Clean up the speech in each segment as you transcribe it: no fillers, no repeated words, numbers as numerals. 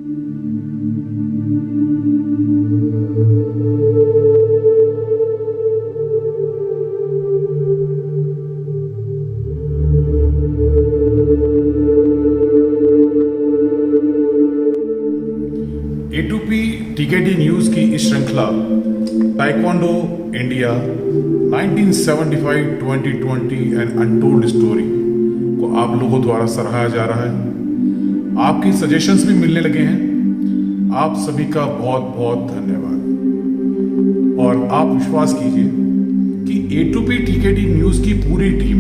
A2P टीकेडी news की इस श्रृंखला taekwondo India 1975, 2020 and untold story को आप लोगों द्वारा सराहा जा रहा है। आपके सजेशंस भी मिलने लगे हैं। आप सभी का बहुत बहुत धन्यवाद। और आप विश्वास कीजिए कि A2P टीकेडी न्यूज की पूरी टीम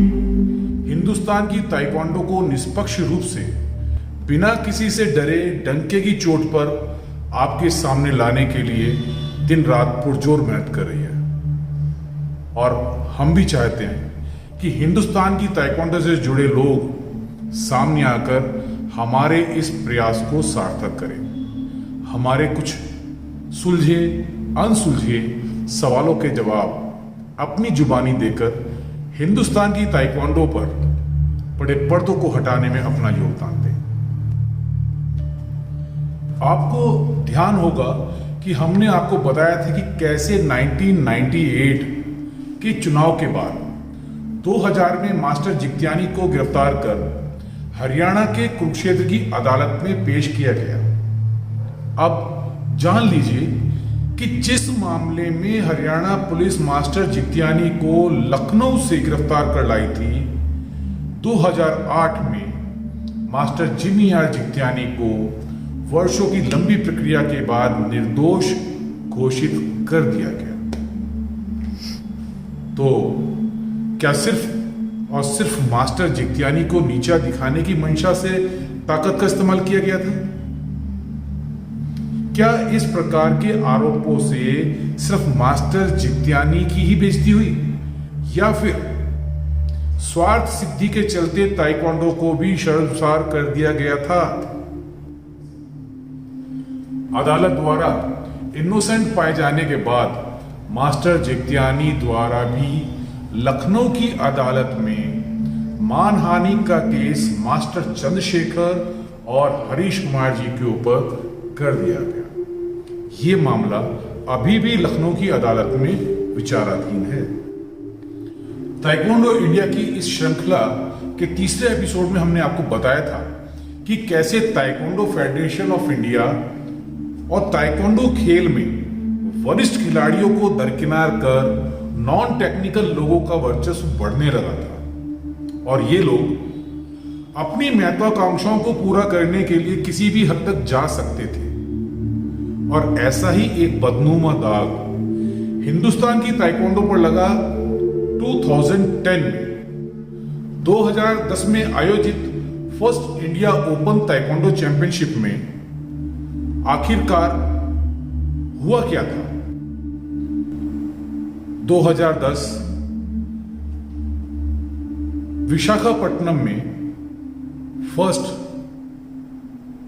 हिंदुस्तान की ताइक्वांडो को निष्पक्ष रूप से बिना किसी से डरे डंके की चोट पर आपके सामने लाने के लिए दिन रात पुरजोर मेहनत कर रही है। और हम भी चाहते हैं कि हिंदुस्तान की ताइक्वांडो से जुड़े लोग सामने आकर हमारे इस प्रयास को सार्थक करें। हमारे कुछ सुलझे अनसुलझे सवालों के जवाब अपनी जुबानी देकर हिंदुस्तान की ताइक्वांडो पर पड़े पर्दों को हटाने में अपना योगदान दें। आपको ध्यान होगा कि हमने आपको बताया था कि कैसे 1998 के चुनाव के बाद 2000 में मास्टर जिग्त्यानी को गिरफ्तार कर हरियाणा के कुरुक्षेत्र की अदालत में पेश किया गया। अब जान लीजिए कि जिस मामले में हरियाणा पुलिस मास्टर जिग्त्यानी को लखनऊ से गिरफ्तार कर लाई थी, 2008 में मास्टर जिमी आर जिग्त्यानी को वर्षों की लंबी प्रक्रिया के बाद निर्दोष घोषित कर दिया गया। तो क्या सिर्फ और सिर्फ मास्टर जिग्त्यानी को नीचा दिखाने की मंशा से ताकत का इस्तेमाल किया गया था? क्या इस प्रकार के आरोपों से सिर्फ मास्टर जिग्त्यानी की ही बेइज्जती हुई, या फिर स्वार्थ सिद्धि के चलते ताइक्वांडो को भी शर्मसार कर दिया गया था? अदालत द्वारा इनोसेंट पाए जाने के बाद मास्टर जिग्त्यानी द्वारा भी लखनऊ की अदालत में मानहानि का केस मास्टर चंद्रशेखर और हरीश कुमार जी के ऊपर कर दिया गया। ये मामला अभी भी लखनऊ की अदालत में विचाराधीन है। ताइक्वांडो इंडिया की इस श्रृंखला के तीसरे एपिसोड में हमने आपको बताया था कि कैसे ताइक्वांडो फेडरेशन ऑफ इंडिया और ताइक्वांडो खेल में वरिष्ठ खिलाड़ियों को दरकिनार कर नॉन टेक्निकल लोगों का वर्चस्व बढ़ने लगा था और ये लोग अपनी महत्वाकांक्षाओं को पूरा करने के लिए किसी भी हद तक जा सकते थे। और ऐसा ही एक बदनुमा दाग हिंदुस्तान की ताइक्वांडो पर लगा 2010 में। 2010 में आयोजित first India open taekwondo championship में आखिरकार हुआ क्या था? 2010 विशाखापट्टनम में first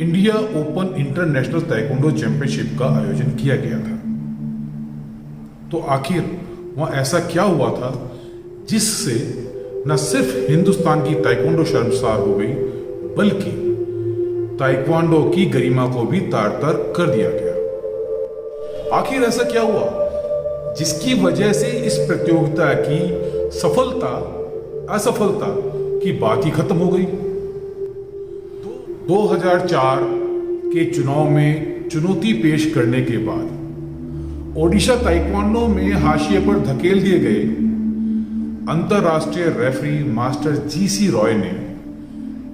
India open international taekwondo championship का आयोजन किया गया था। तो आखिर वहां ऐसा क्या हुआ था जिससे न सिर्फ हिंदुस्तान की ताइक्वांडो शर्मसार हो गई, बल्कि ताइक्वांडो की गरिमा को भी तार-तार कर दिया गया? आखिर ऐसा क्या हुआ जिसकी वजह से इस प्रतियोगिता की सफलता असफलता की बात ही खत्म हो गई? 2004 के चुनाव में चुनौती पेश करने के बाद ओडिशा ताइक्वांडो में हाशिए पर धकेल दिए गए अंतरराष्ट्रीय रेफरी मास्टर जीसी रॉय ने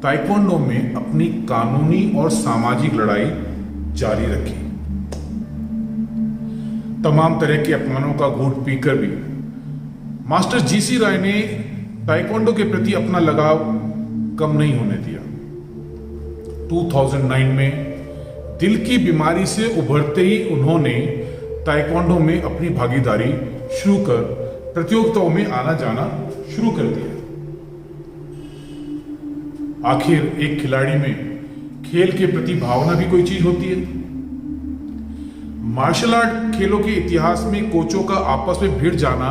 ताइक्वांडो में अपनी कानूनी और सामाजिक लड़ाई जारी रखी। तमाम तरह के अपमानों का घूंट पीकर भी मास्टर जीसी रॉय ने ताइक्वांडो के प्रति अपना लगाव कम नहीं होने दिया। 2009 में दिल की बीमारी से उभरते ही उन्होंने ताइक्वांडो में अपनी भागीदारी शुरू कर प्रतियोगिताओं में आना जाना शुरू कर दिया। आखिर एक खिलाड़ी में खेल के प्रति भावना भी कोई चीज होती है। मार्शल आर्ट खेलों के इतिहास में कोचों का आपस में भिड़ जाना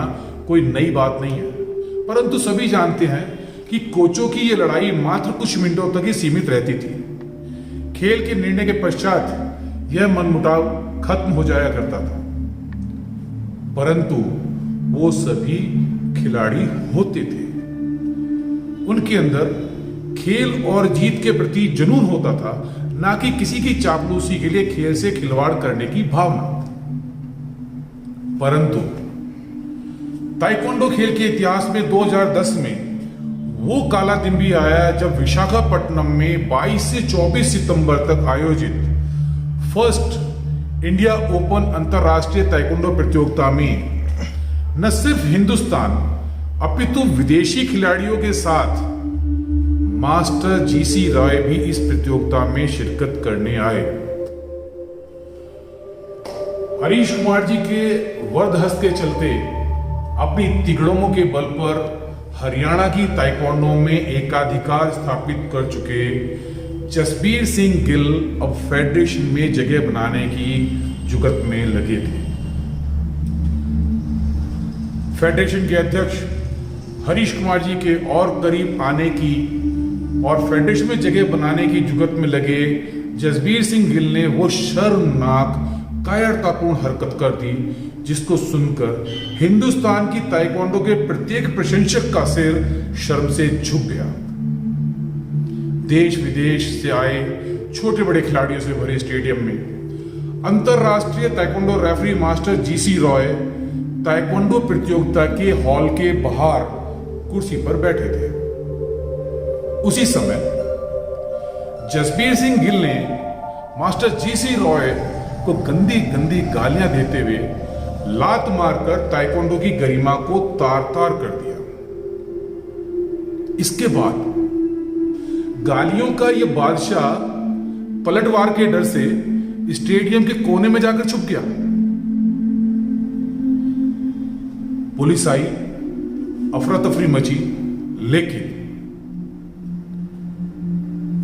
कोई नई बात नहीं है, परंतु सभी जानते हैं कि कोचों की यह लड़ाई मात्र कुछ मिनटों तक ही सीमित रहती थी। खेल के निर्णय के पश्चात यह मनमुटाव खत्म हो जाया करता था, परंतु वो सभी खिलाड़ी होते थे। उनके अंदर खेल और जीत के प्रति जुनून होता था, ना कि किसी की चापलूसी के लिए खेल से खिलवाड़ करने की भावना। परंतु ताइक्वांडो खेल के इतिहास में 2010 में वो काला दिन भी आया जब विशाखापट्टनम में 22 से 24 सितंबर तक आयोजित फर्स्ट इंडिया ओपन अंतरराष्ट्रीय ताइक्वांडो प्रतियोगिता में न सिर्फ हिंदुस्तान अपितु विदेशी खिलाड़ियों के साथ मास्टर जीसी रॉय भी इस प्रतियोगिता में शिरकत करने आए। हरीश कुमार जी के वर्दहस्त के चलते अपनी तिगड़ों के बल पर हरियाणा की ताइक्वांडो में एकाधिकार स्थापित कर चुके जसबीर सिंह गिल अब फेडरेशन में जगह बनाने की जुगत में लगे थे। फेडरेशन के अध्यक्ष हरीश कुमार जी के और करीब आने की और फेडरेशन में जगह बनाने की जुगत में लगे जसबीर सिंह गिल ने वो शर्मनाक कायरतापूर्ण हरकत कर दी जिसको सुनकर हिंदुस्तान की ताइक्वांडो के प्रत्येक प्रशंसक का सिर शर्म से झुक गया। देश विदेश से आए छोटे बड़े खिलाड़ियों से भरे स्टेडियम में अंतरराष्ट्रीय taekwondo referee master GC Roy taekwondo प्रतियोगिता के हॉल के बाहर कुर्सी पर बैठे थे। उसी समय जसबीर सिंह गिल ने मास्टर जीसी रॉय को गंदी गंदी गालियां देते हुए लात मारकर ताइक्वांडो की गरिमा को तार तार कर दिया। इसके बाद गालियों का यह बादशाह पलटवार के डर से स्टेडियम के कोने में जाकर छुप गया। पुलिस आई, अफरा तफरी मची, लेकिन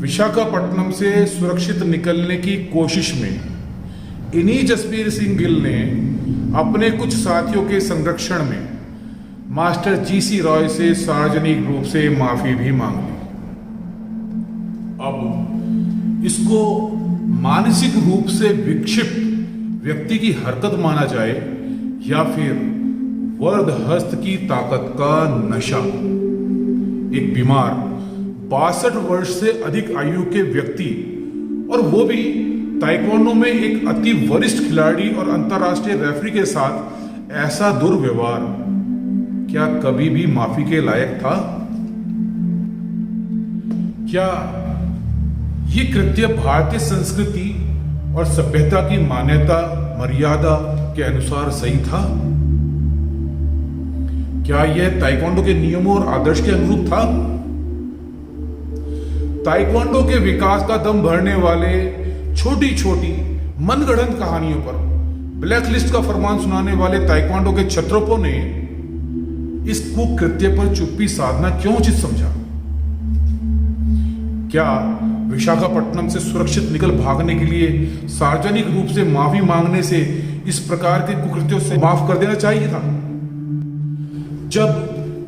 विशाखापट्टनम से सुरक्षित निकलने की कोशिश में इन्हीं जसबीर सिंह गिल ने अपने कुछ साथियों के संरक्षण में मास्टर जीसी रॉय से सार्वजनिक रूप से माफी भी मांग ली। अब इसको मानसिक रूप से विक्षिप्त व्यक्ति की हरकत माना जाए या फिर वर्दहस्त की ताकत का नशा। एक बीमार 62 वर्ष से अधिक आयु के व्यक्ति और वो भी ताइक्वांडो में एक अति वरिष्ठ खिलाड़ी और अंतरराष्ट्रीय रेफरी के साथ ऐसा दुर्व्यवहार क्या कभी भी माफी के लायक था? क्या ये कृत्य भारतीय संस्कृति और सभ्यता की मान्यता मर्यादा के अनुसार सही था? क्या यह ताइक्वांडो के नियमों और आदर्श के अनुरूप था? ताइक्वांडो के विकास का दम भरने वाले छोटी छोटी मनगढ़ंत कहानियों पर ब्लैक लिस्ट का फरमान सुनाने वाले ताइक्वांडो के क्षत्रों ने इस कुकृत्य पर चुप्पी साधना क्यों उचित समझा? क्या विशाखापट्टनम से सुरक्षित निकल भागने के लिए सार्वजनिक रूप से माफी मांगने से इस प्रकार के कुकृत्यों से माफ कर देना चाहिए था? जब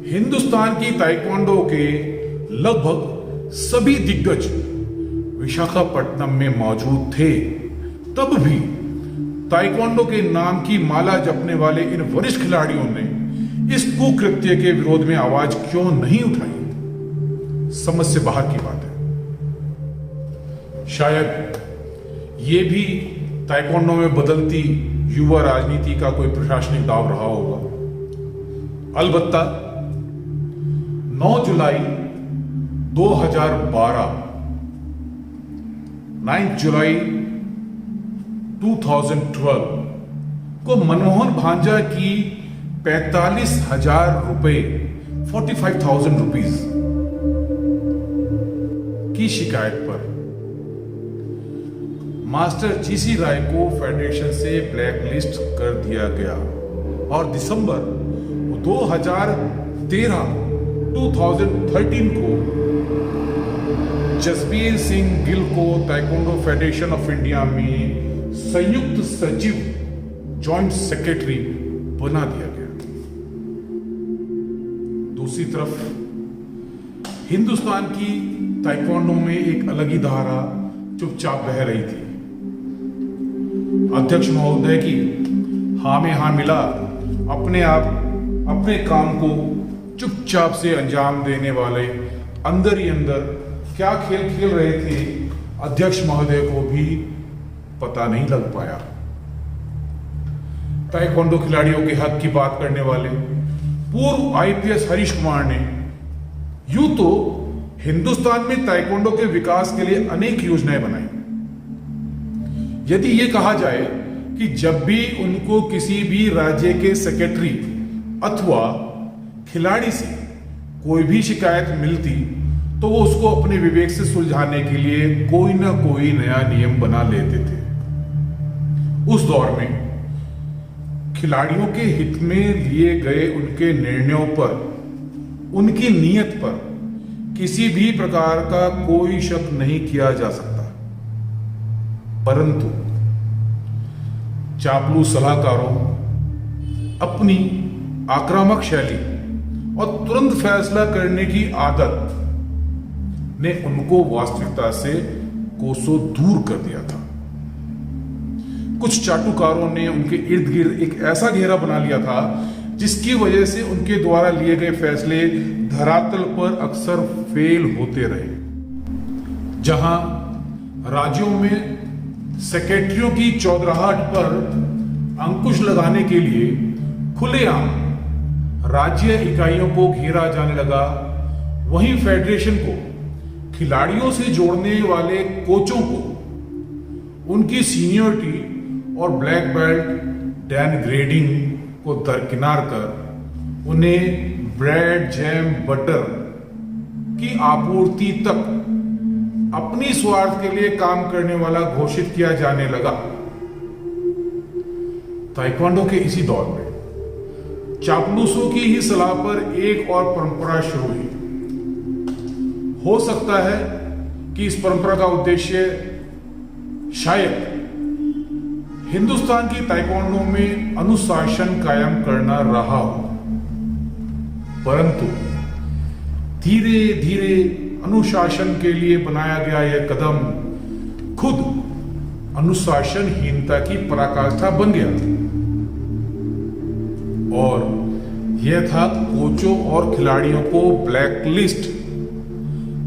हिंदुस्तान की ताइक्वांडो के लगभग सभी दिग्गज विशाखापट्टनम में मौजूद थे, तब भी ताइक्वांडो के नाम की माला जपने वाले इन वरिष्ठ खिलाड़ियों ने इस कुकृत्य के विरोध में आवाज क्यों नहीं उठाई? समझ से बाहर की बात है। शायद ये भी ताइक्वांडो में बदलती युवा राजनीति का कोई प्रशासनिक दाव रहा होगा। अलबत्ता 9 जुलाई 2012 9 जुलाई 2012 को मनमोहन भांजा की 45,000 रुपए 45,000 रुपीज की शिकायत पर मास्टर जीसी राय को फेडरेशन से ब्लैक लिस्ट कर दिया गया और दिसंबर 2013 को जसबीर सिंह गिल को ताइक्वांडो फेडरेशन ऑफ इंडिया में संयुक्त सचिव जॉइंट सेक्रेटरी बना दिया गया। दूसरी तरफ हिंदुस्तान की ताइक्वांडो में एक अलग ही धारा चुपचाप बह रही थी। अध्यक्ष महोदय की हाँ में हाँ मिला अपने आप अपने काम को चुपचाप से अंजाम देने वाले अंदर ही अंदर क्या खेल खेल रहे थे, अध्यक्ष महोदय को भी पता नहीं लग पाया। ताइक्वांडो खिलाड़ियों के हक की बात करने वाले पूर्व आईपीएस हरीश कुमार ने यूं तो हिंदुस्तान में ताइक्वांडो के विकास के लिए अनेक योजनाएं बनाई। यदि यह कहा जाए कि जब भी उनको किसी भी राज्य के सेक्रेटरी अथवा खिलाड़ी से कोई भी शिकायत मिलती तो वो उसको अपने विवेक से सुलझाने के लिए कोई ना कोई नया नियम बना लेते थे। उस दौर में खिलाड़ियों के हित में लिए गए उनके निर्णयों पर, उनकी नीयत पर किसी भी प्रकार का कोई शक नहीं किया जा सकता। परंतु चापलूस सलाहकारों अपनी आक्रामक शैली और तुरंत फैसला करने की आदत ने उनको वास्तविकता से कोसों दूर कर दिया था। कुछ चाटुकारों ने उनके इर्द गिर्द एक ऐसा घेरा बना लिया था जिसकी वजह से उनके द्वारा लिए गए फैसले धरातल पर अक्सर फेल होते रहे। जहां राज्यों में सेक्रेटरियों की चौधराहट पर अंकुश लगाने के लिए खुलेआम राज्य इकाइयों को घेरा जाने लगा, वहीं फेडरेशन को खिलाड़ियों से जोड़ने वाले कोचों को उनकी सीनियरिटी और ब्लैक बेल्ट डेनग्रेडिंग को दरकिनार कर उन्हें ब्रेड जैम बटर की आपूर्ति तक अपनी स्वार्थ के लिए काम करने वाला घोषित किया जाने लगा। ताइक्वांडो के इसी दौर में चापलूसों की ही सलाह पर एक और परंपरा शुरू हुई। हो सकता है कि इस परंपरा का उद्देश्य शायद हिंदुस्तान की ताइक्वांडो में अनुशासन कायम करना रहा हो, परंतु धीरे धीरे अनुशासन के लिए बनाया गया यह कदम खुद अनुशासनहीनता की पराकाष्ठा बन गया और यह था कोचों और खिलाड़ियों को ब्लैकलिस्ट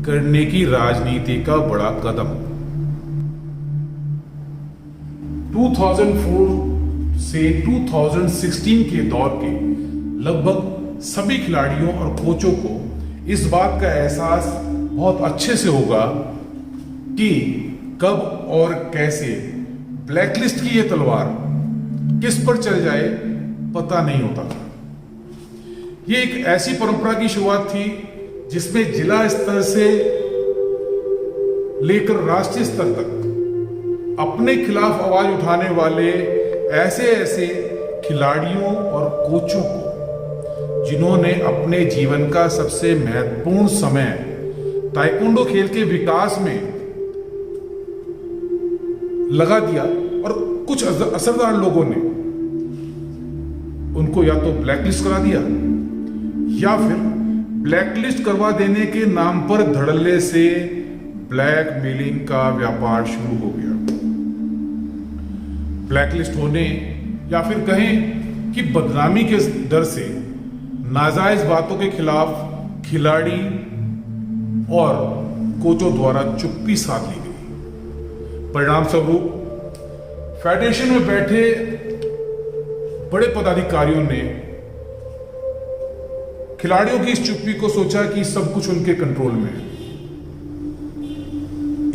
करने की राजनीति का बड़ा कदम। 2004 से 2016 के दौर के लगभग सभी खिलाड़ियों और कोचों को इस बात का एहसास बहुत अच्छे से होगा कि कब और कैसे ब्लैकलिस्ट की यह तलवार किस पर चल जाए पता नहीं होता था। यह एक ऐसी परंपरा की शुरुआत थी जिसमें जिला स्तर से लेकर राष्ट्रीय स्तर तक अपने खिलाफ आवाज उठाने वाले ऐसे ऐसे खिलाड़ियों और कोचों को जिन्होंने अपने जीवन का सबसे महत्वपूर्ण समय ताइक्वांडो खेल के विकास में लगा दिया और कुछ असरदार लोगों ने उनको या तो ब्लैकलिस्ट करा दिया या फिर ब्लैकलिस्ट करवा देने के नाम पर धड़ल्ले से ब्लैकमेलिंग का व्यापार शुरू हो गया। ब्लैकलिस्ट होने या फिर कहें कि बदनामी के डर से नाजायज बातों के खिलाफ खिलाड़ी और कोचों द्वारा चुप्पी साध ली गई। परिणाम स्वरूप फेडरेशन में बैठे बड़े पदाधिकारियों ने खिलाड़ियों की इस चुप्पी को सोचा कि सब कुछ उनके कंट्रोल में है।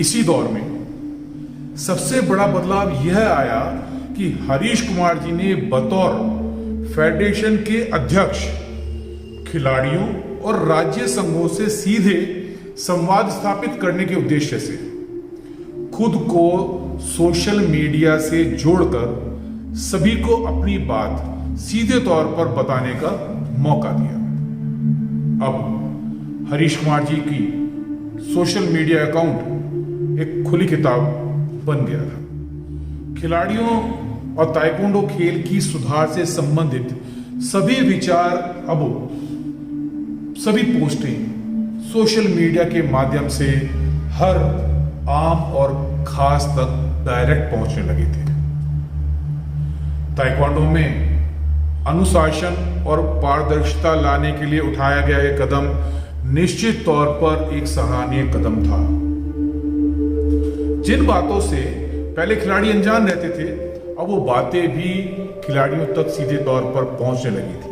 इसी दौर में सबसे बड़ा बदलाव यह आया कि हरीश कुमार जी ने बतौर फेडरेशन के अध्यक्ष खिलाड़ियों और राज्य संघों से सीधे संवाद स्थापित करने के उद्देश्य से खुद को सोशल मीडिया से जोड़कर सभी को अपनी बात सीधे तौर पर बताने का मौका दिया। अब हरीश कुमार जी की सोशल मीडिया अकाउंट एक खुली किताब बन गया था। खिलाड़ियों और ताइक्वांडो खेल की सुधार से संबंधित सभी विचार अब सभी पोस्टें सोशल मीडिया के माध्यम से हर आम और खास तक डायरेक्ट पहुंचने लगे थे। ताइक्वांडो में अनुशासन और पारदर्शिता लाने के लिए उठाया गया यह कदम निश्चित तौर पर एक सराहनीय कदम था। जिन बातों से पहले खिलाड़ी अनजान रहते थे, अब वो बातें भी खिलाड़ियों तक सीधे तौर पर पहुंचने लगी थी।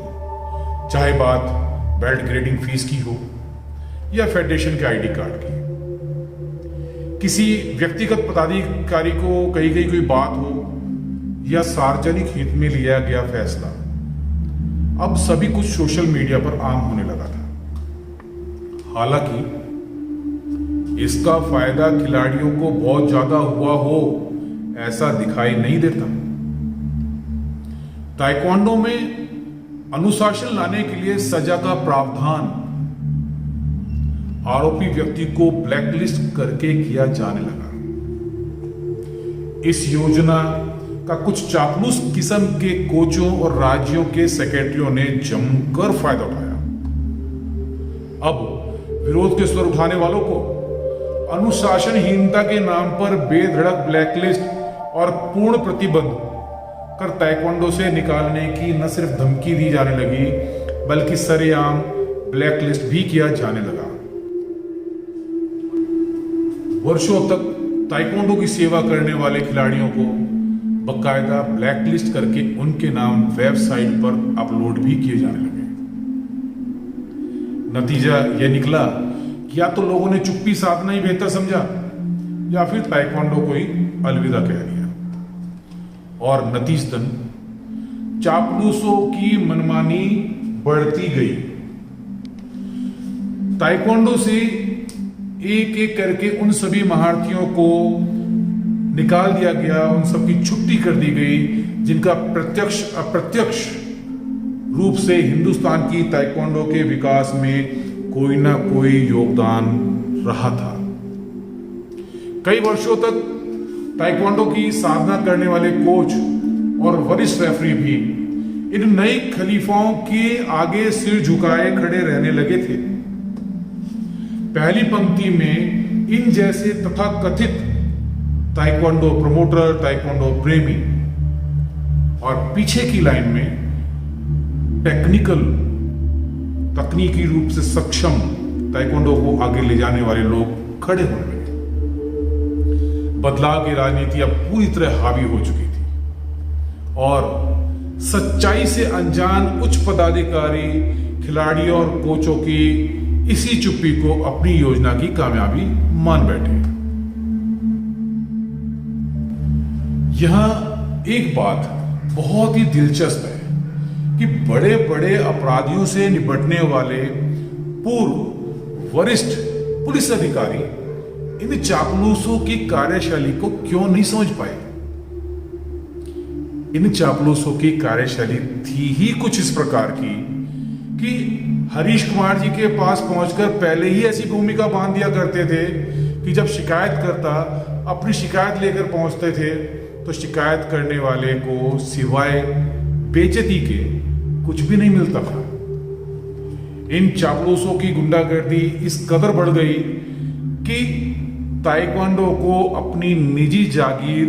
चाहे बात बेल्ट ग्रेडिंग फीस की हो या फेडरेशन के आईडी कार्ड की, किसी व्यक्तिगत पदाधिकारी को कही गई कोई बात हो या सार्वजनिक हित में लिया गया फैसला, अब सभी कुछ सोशल मीडिया पर आम होने लगा था। हालांकि इसका फायदा खिलाड़ियों को बहुत ज्यादा हुआ हो ऐसा दिखाई नहीं देता। ताइक्वांडो में अनुशासन लाने के लिए सजा का प्रावधान आरोपी व्यक्ति को ब्लैकलिस्ट करके किया जाने लगा। इस योजना का कुछ चापलूस किस्म के कोचों और राज्यों के सेक्रेटरियों ने जमकर फायदा उठाया। अब विरोध के स्वर उठाने वालों को अनुशासनहीनता के नाम पर बेधड़क ब्लैकलिस्ट और पूर्ण प्रतिबंध कर ताइक्वांडो से निकालने की न सिर्फ धमकी दी जाने लगी, बल्कि सरेआम ब्लैकलिस्ट भी किया जाने लगा। वर्षों तक ताइक्वांडो की सेवा करने वाले खिलाड़ियों को बकायदा ब्लैकलिस्ट करके उनके नाम वेबसाइट पर अपलोड भी किए जाने लगे। नतीजा यह निकला कि या तो लोगों ने चुप्पी साधना ही बेहतर समझा या फिर ताइक्वांडो को ही अलविदा कह दिया, और नतीजतन चापलूसों की मनमानी बढ़ती गई। ताइक्वांडो से एक एक करके उन सभी महारथियों को निकाल दिया गया, उन सबकी छुट्टी कर दी गई जिनका प्रत्यक्ष अप्रत्यक्ष रूप से हिंदुस्तान की ताइक्वांडो के विकास में कोई ना कोई योगदान रहा था। कई वर्षों तक ताइक्वांडो की साधना करने वाले कोच और वरिष्ठ रेफरी भी इन नई खलीफाओं के आगे सिर झुकाए खड़े रहने लगे थे। पहली पंक्ति में इन जैसे तथाकथित ताइक्वांडो प्रमोटर, ताइक्वांडो प्रेमी, और पीछे की लाइन में तकनीकी रूप से सक्षम ताइक्वांडो को आगे ले जाने वाले लोग खड़े होने लगे। बदलाव की राजनीति अब पूरी तरह हावी हो चुकी थी और सच्चाई से अनजान उच्च पदाधिकारी खिलाड़ियों और कोचों की इसी चुप्पी को अपनी योजना की कामयाबी मान बैठे। यहां एक बात बहुत ही दिलचस्प है कि बड़े बड़े अपराधियों से निपटने वाले पूर्व वरिष्ठ पुलिस अधिकारी इन चापलूसों की कार्यशैली को क्यों नहीं समझ पाए। इन चापलूसों की कार्यशैली थी ही कुछ इस प्रकार की कि हरीश कुमार जी के पास पहुंचकर पहले ही ऐसी भूमिका बांध दिया करते थे कि जब शिकायतकर्ता अपनी शिकायत लेकर पहुंचते थे तो शिकायत करने वाले को सिवाय बेइज्जती के कुछ भी नहीं मिलता था। इन चापलूसों की गुंडागर्दी इस कदर बढ़ गई कि ताइक्वांडो को अपनी निजी जागीर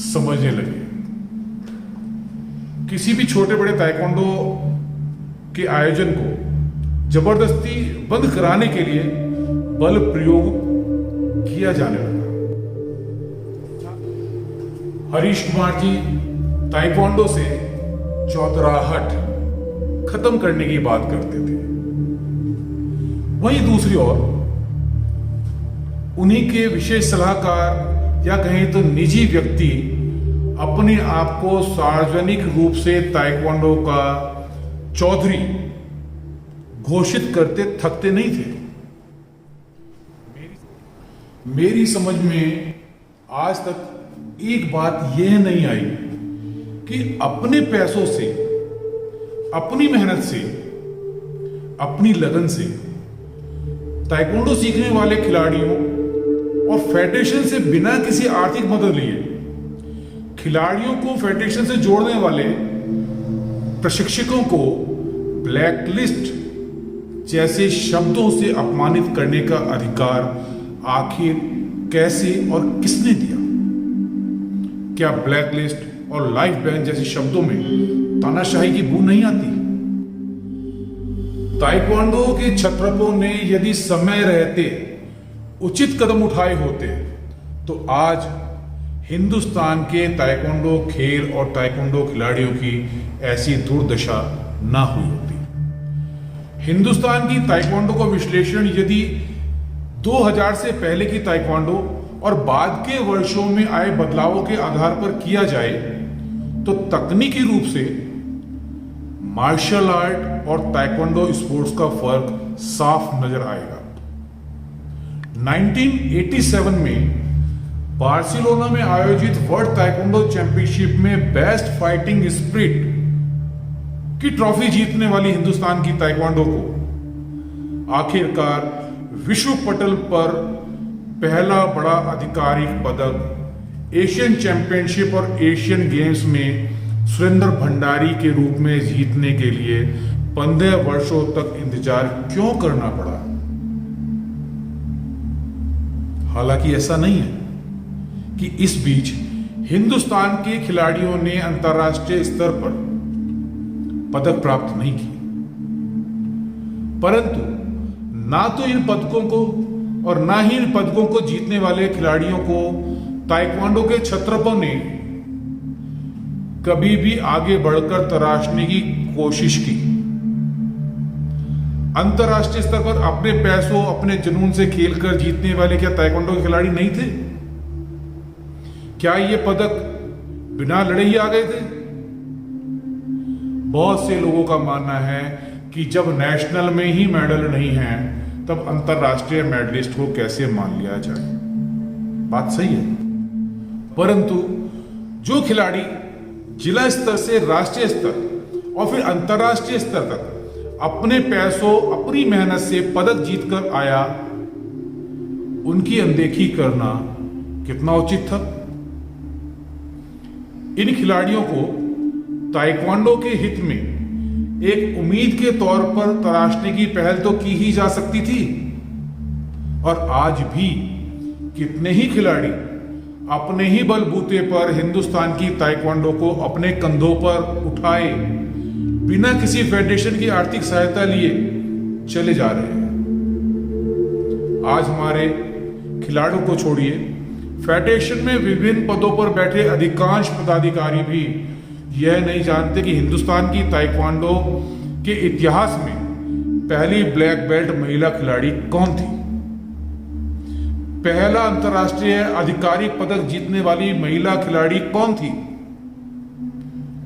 समझने लगे। किसी भी छोटे बड़े ताइक्वांडो के आयोजन को जबरदस्ती बंद कराने के लिए बल प्रयोग किया जाने लगा। हरीश कुमार जी ताइक्वांडो से चौधराहट खत्म करने की बात करते थे। वहीं दूसरी ओर उन्हीं के विशेष सलाहकार या कहें तो निजी व्यक्ति अपने आप को सार्वजनिक रूप से ताइक्वांडो का चौधरी घोषित करते थकते नहीं थे। मेरी समझ में आज तक एक बात यह नहीं आई कि अपने पैसों से, अपनी मेहनत से, अपनी लगन से ताइक्वांडो सीखने वाले खिलाड़ियों और फेडरेशन से बिना किसी आर्थिक मदद लिए खिलाड़ियों को फेडरेशन से जोड़ने वाले प्रशिक्षकों को ब्लैकलिस्ट जैसे शब्दों से अपमानित करने का अधिकार आखिर कैसे और किसने दिया। क्या ब्लैकलिस्ट और लाइफ बैन जैसे शब्दों में तानाशाही की बू नहीं आती? ताइक्वांडो के क्षत्रपों ने यदि समय रहते उचित कदम उठाए होते तो आज हिंदुस्तान के ताइक्वांडो खेल और ताइक्वांडो खिलाड़ियों की ऐसी दुर्दशा ना हुई होती। हिंदुस्तान की ताइक्वांडो का विश्लेषण यदि 2000 से पहले की ताइक्वांडो और बाद के वर्षों में आए बदलावों के आधार पर किया जाए तो तकनीकी रूप से मार्शल आर्ट और ताइक्वांडो स्पोर्ट्स का फर्क साफ नजर आएगा। 1987 में बार्सिलोना में आयोजित वर्ल्ड ताइक्वांडो चैंपियनशिप में बेस्ट फाइटिंग स्पिरिट की ट्रॉफी जीतने वाली हिंदुस्तान की ताइक्वांडो को आखिरकार विश्व पटल पर पहला बड़ा आधिकारिक पदक एशियन चैंपियनशिप और एशियन गेम्स में सुरेंद्र भंडारी के रूप में जीतने के लिए 15 वर्षों तक इंतजार क्यों करना पड़ा? हालांकि ऐसा नहीं है कि इस बीच हिंदुस्तान के खिलाड़ियों ने अंतर्राष्ट्रीय स्तर पर पदक प्राप्त नहीं किए, परंतु ना तो इन पदकों को और ना ही इन पदकों को जीतने वाले खिलाड़ियों को ताइक्वांडो के क्षत्रपों ने कभी भी आगे बढ़कर तराशने की कोशिश की। अंतर्राष्ट्रीय स्तर पर अपने पैसों अपने जुनून से खेलकर जीतने वाले क्या ताइक्वांडो के खिलाड़ी नहीं थे? क्या ये पदक बिना लड़े ही आ गए थे? बहुत से लोगों का मानना है कि जब नेशनल में ही मेडल नहीं है तब अंतर्राष्ट्रीय मेडलिस्ट को कैसे मान लिया जाए। बात सही है, परंतु जो खिलाड़ी जिला स्तर से राष्ट्रीय स्तर और फिर अंतर्राष्ट्रीय स्तर तक अपने पैसों अपनी मेहनत से पदक जीतकर आया, उनकी अनदेखी करना कितना उचित था? इन खिलाड़ियों को ताइक्वांडो के हित में एक उम्मीद के तौर पर तराशने की पहल तो की ही जा सकती थी, और आज भी कितने ही खिलाड़ी अपने ही बलबूते पर हिंदुस्तान की ताइक्वांडो को अपने कंधों पर उठाए बिना किसी फेडरेशन की आर्थिक सहायता लिए चले जा रहे हैं। आज हमारे खिलाड़ियों को छोड़िए, फेडरेशन में विभिन्न पदों पर बैठे अधिकांश पदाधिकारी भी यह नहीं जानते कि हिंदुस्तान की ताइक्वांडो के इतिहास में पहली ब्लैक बेल्ट महिला खिलाड़ी कौन थी, पहला अंतर्राष्ट्रीय आधिकारिक पदक जीतने वाली महिला खिलाड़ी कौन थी।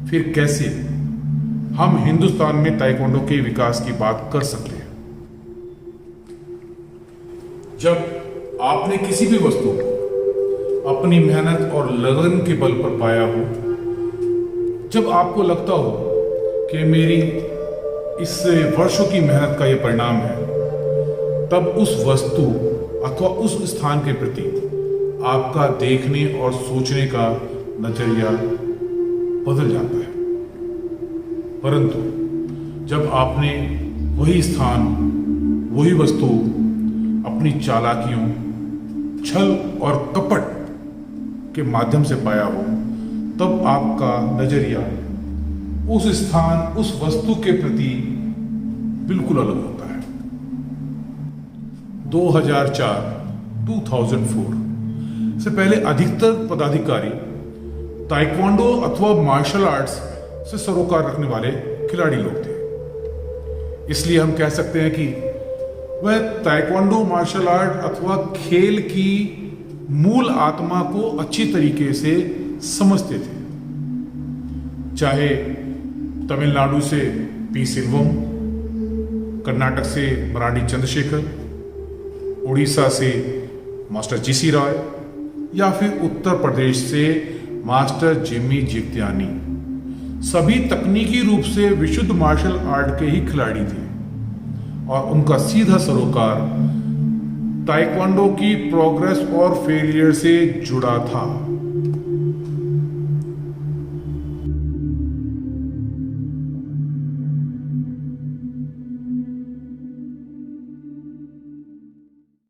फिर कैसे हम हिंदुस्तान में ताइक्वांडो के विकास की बात कर सकते हैं? जब आपने किसी भी वस्तु को अपनी मेहनत और लगन के बल पर पाया हो, जब आपको लगता हो कि मेरी इस वर्षों की मेहनत का यह परिणाम है, तब उस वस्तु अथवा उस स्थान के प्रति आपका देखने और सोचने का नजरिया बदल जाता है। परंतु जब आपने वही स्थान, वही वस्तु अपनी चालाकियों, छल और कपट के माध्यम से पाया हो, तब आपका नजरिया उस स्थान, उस वस्तु के प्रति बिल्कुल अलग होता है। 2004 से पहले अधिकतर पदाधिकारी ताइक्वांडो अथवा मार्शल आर्ट्स से सरोकार रखने वाले खिलाड़ी लोग थे। इसलिए हम कह सकते हैं कि वह ताइक्वांडो मार्शल आर्ट अथवा खेल की मूल आत्मा को अच्छी तरीके से समझते थे। चाहे तमिलनाडु से पी सिल्वम, कर्नाटक से मराठी चंद्रशेखर, उड़ीसा से मास्टर जीसी राय या फिर उत्तर प्रदेश से मास्टर जिमी जित्यानी, सभी तकनीकी रूप से विशुद्ध मार्शल आर्ट के ही खिलाड़ी थे और उनका सीधा सरोकार ताइक्वांडो की प्रोग्रेस और फेलियर से जुड़ा था।